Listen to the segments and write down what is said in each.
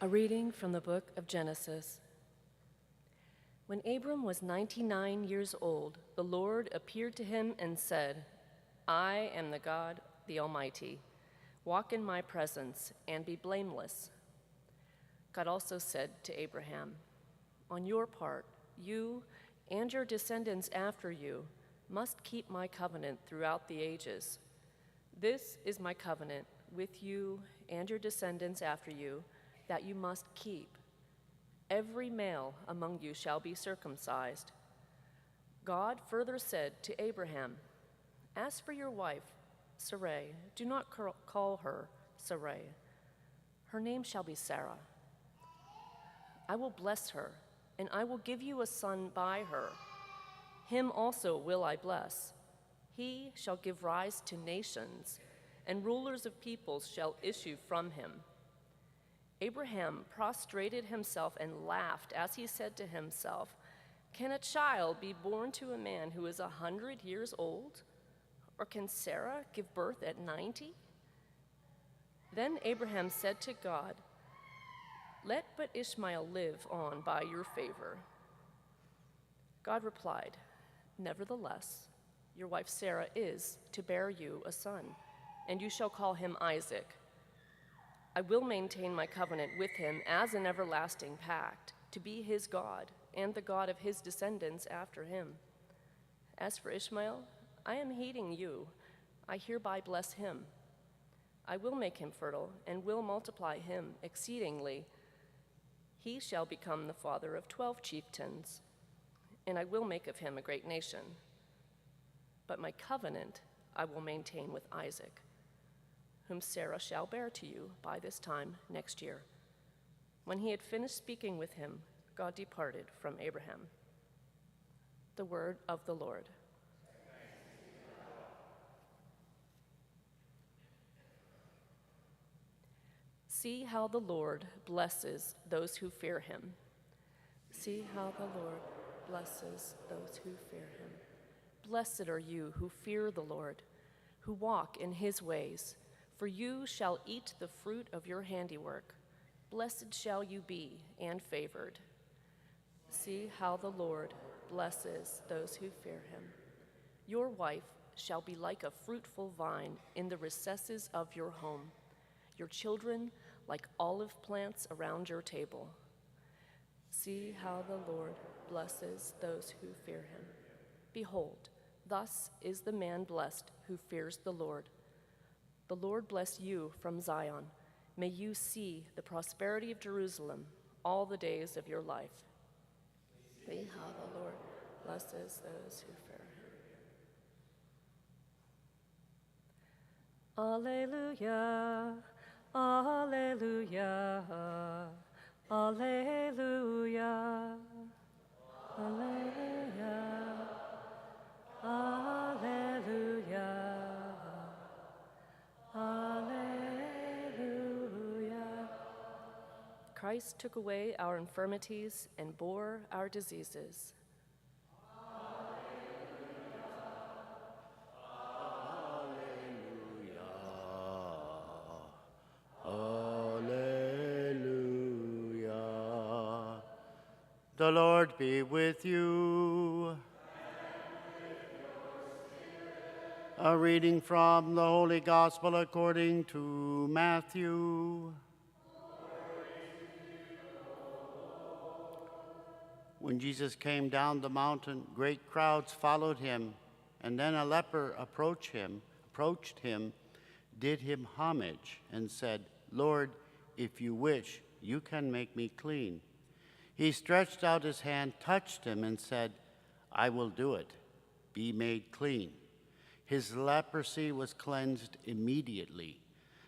A reading from the book of Genesis. When Abram was 99 years old, the Lord appeared to him and said, I am the God, the Almighty. Walk in my presence and be blameless. God also said to Abraham, on your part, you and your descendants after you must keep my covenant throughout the ages. This is my covenant with you and your descendants after you that you must keep. Every male among you shall be circumcised. God further said to Abraham, as for your wife, Sarai, do not call her Sarai. Her name shall be Sarah. I will bless her, and I will give you a son by her. Him also will I bless. He shall give rise to nations, and rulers of peoples shall issue from him. Abraham prostrated himself and laughed as he said to himself, can a child be born to a man who is 100 years old? Or can Sarah give birth at 90? Then Abraham said to God, let but Ishmael live on by your favor. God replied, nevertheless, your wife Sarah is to bear you a son, and you shall call him Isaac. I will maintain my covenant with him as an everlasting pact, to be his God and the God of his descendants after him. As for Ishmael, I am heeding you. I hereby bless him. I will make him fertile and will multiply him exceedingly. He shall become the father of 12 chieftains, and I will make of him a great nation. But my covenant I will maintain with Isaac, whom Sarah shall bear to you by this time next year. When he had finished speaking with him, God departed from Abraham. The word of the Lord. See how the Lord blesses those who fear him. See how the Lord blesses those who fear him. Blessed are you who fear the Lord, who walk in his ways. For you shall eat the fruit of your handiwork. Blessed shall you be and favored. See how the Lord blesses those who fear him. Your wife shall be like a fruitful vine in the recesses of your home, your children like olive plants around your table. See how the Lord blesses those who fear him. Behold, thus is the man blessed who fears the Lord. The Lord bless you from Zion. May you see the prosperity of Jerusalem all the days of your life. See how the Lord blesses those who fear him. Alleluia, alleluia, alleluia, alleluia, alleluia. Alleluia. Christ took away our infirmities and bore our diseases. Alleluia. The Lord be with you. A reading from the Holy Gospel according to Matthew. When Jesus came down the mountain, great crowds followed him, and then a leper approached him, did him homage, and said, Lord, if you wish, you can make me clean. He stretched out his hand, touched him, and said, I will do it. Be made clean. His leprosy was cleansed immediately.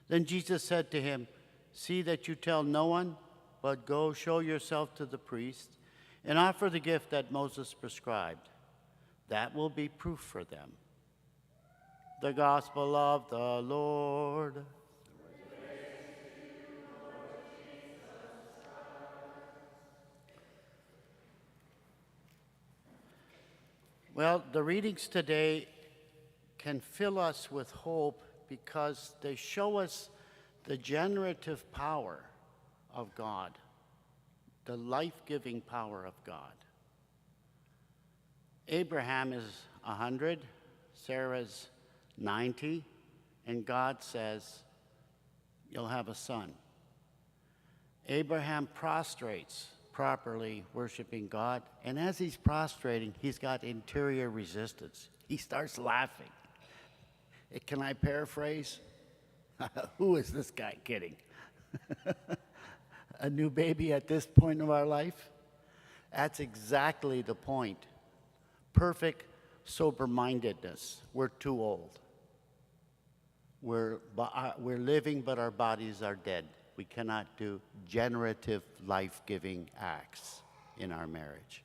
Then Jesus said to him, see that you tell no one, but go show yourself to the priest and offer the gift that Moses prescribed. That will be proof for them. The Gospel of the Lord. Well, the readings today can fill us with hope because they show us the generative power of God, the life-giving power of God. Abraham is 100, Sarah's 90, and God says, you'll have a son. Abraham prostrates, properly worshiping God, and as he's prostrating, he's got interior resistance. He starts laughing. Can I paraphrase? Who is this guy kidding? A new baby at this point of our life? That's exactly the point. Perfect sober-mindedness. We're too old. We're living, but our bodies are dead. We cannot do generative, life-giving acts in our marriage.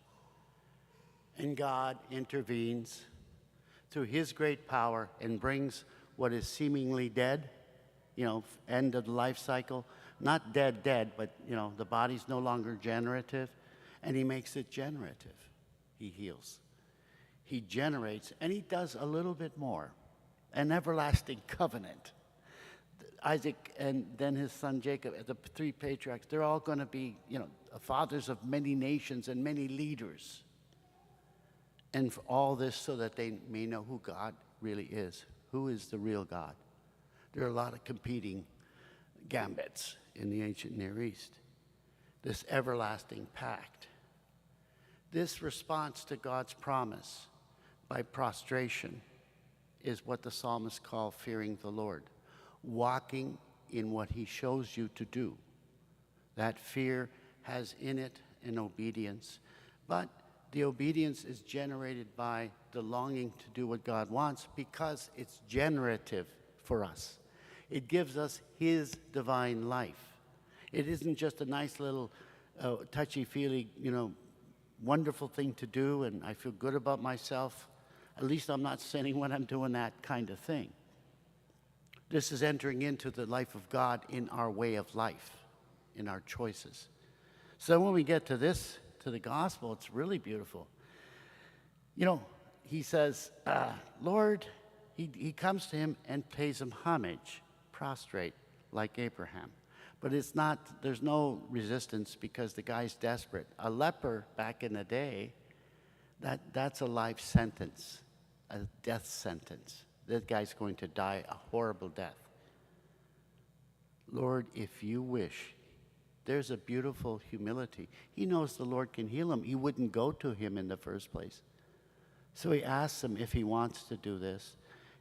And God intervenes through his great power and brings what is seemingly dead, end of the life cycle, not dead, but, the body's no longer generative, and he makes it generative. He heals. He generates, and he does a little bit more. An everlasting covenant. Isaac and then his son Jacob, the three patriarchs, they're all going to be, fathers of many nations and many leaders. And for all this so that they may know who God really is. Who is the real God? There are a lot of competing gambits in the ancient Near East. This everlasting pact. This response to God's promise by prostration is what the psalmists call fearing the Lord. Walking in what he shows you to do. That fear has in it an obedience, but the obedience is generated by the longing to do what God wants because it's generative for us. It gives us his divine life. It isn't just a nice little touchy-feely, wonderful thing to do and I feel good about myself. At least I'm not sinning when I'm doing that kind of thing. This is entering into the life of God in our way of life, in our choices. So when we get to this, to the gospel, it's really beautiful. He says, Lord, he comes to him and pays him homage, prostrate, like Abraham. But there's no resistance because the guy's desperate. A leper back in the day, that's a life sentence, a death sentence. That guy's going to die a horrible death. Lord, if you wish, there's a beautiful humility. He knows the Lord can heal him. He wouldn't go to him in the first place. So he asks him if he wants to do this.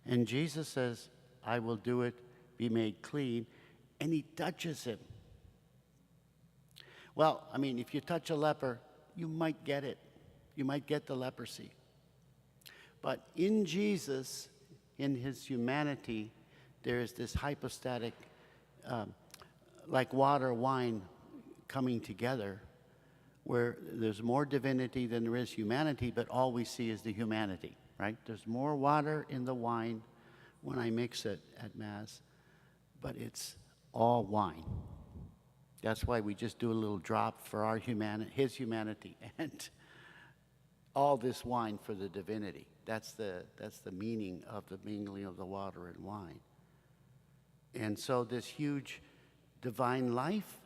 And Jesus says, I will do it, be made clean. And he touches him. Well, if you touch a leper, you might get it. You might get the leprosy. But in Jesus, in his humanity, there is this hypostatic, like water, wine coming together, where there's more divinity than there is humanity, but all we see is the humanity, right? There's more water in the wine when I mix it at Mass, but it's all wine. That's why we just do a little drop for our his humanity, and all this wine for the divinity. That's the meaning of the mingling of the water and wine. And so this huge divine life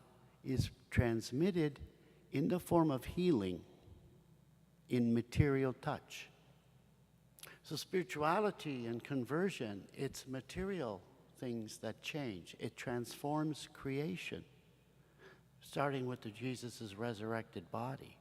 is transmitted in the form of healing in material touch. So spirituality and conversion, it's material things that change. It transforms creation, starting with Jesus' resurrected body.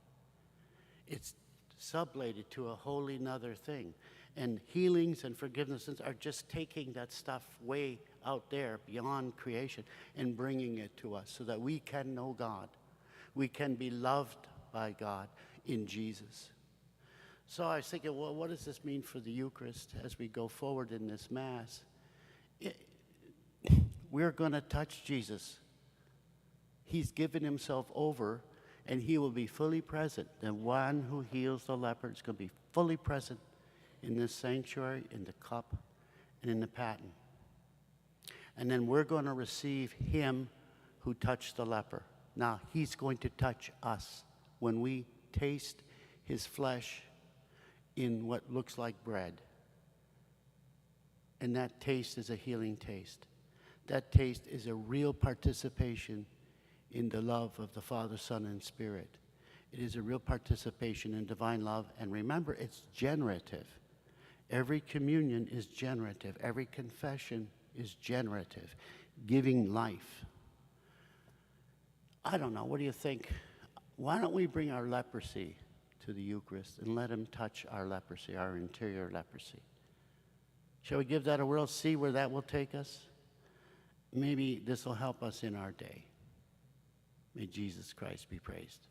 It's sublated to a wholly nother thing. And healings and forgivenesses are just taking that stuff way out there beyond creation and bringing it to us so that we can know God. We can be loved by God in Jesus. So I was thinking, well, what does this mean for the Eucharist as we go forward in this Mass? We're going to touch Jesus. He's given himself over, and he will be fully present. The one who heals the leper is going to be fully present in this sanctuary, in the cup, and in the paten. And then we're going to receive him who touched the leper. Now, he's going to touch us when we taste his flesh in what looks like bread. And that taste is a healing taste. That taste is a real participation in the love of the Father, Son, and Spirit. It is a real participation in divine love. And remember, it's generative. Every communion is generative. Every confession is generative, giving life. I don't know. What do you think? Why don't we bring our leprosy to the Eucharist and let him touch our leprosy, our interior leprosy? Shall we give that a whirl, see where that will take us? Maybe this will help us in our day. May Jesus Christ be praised.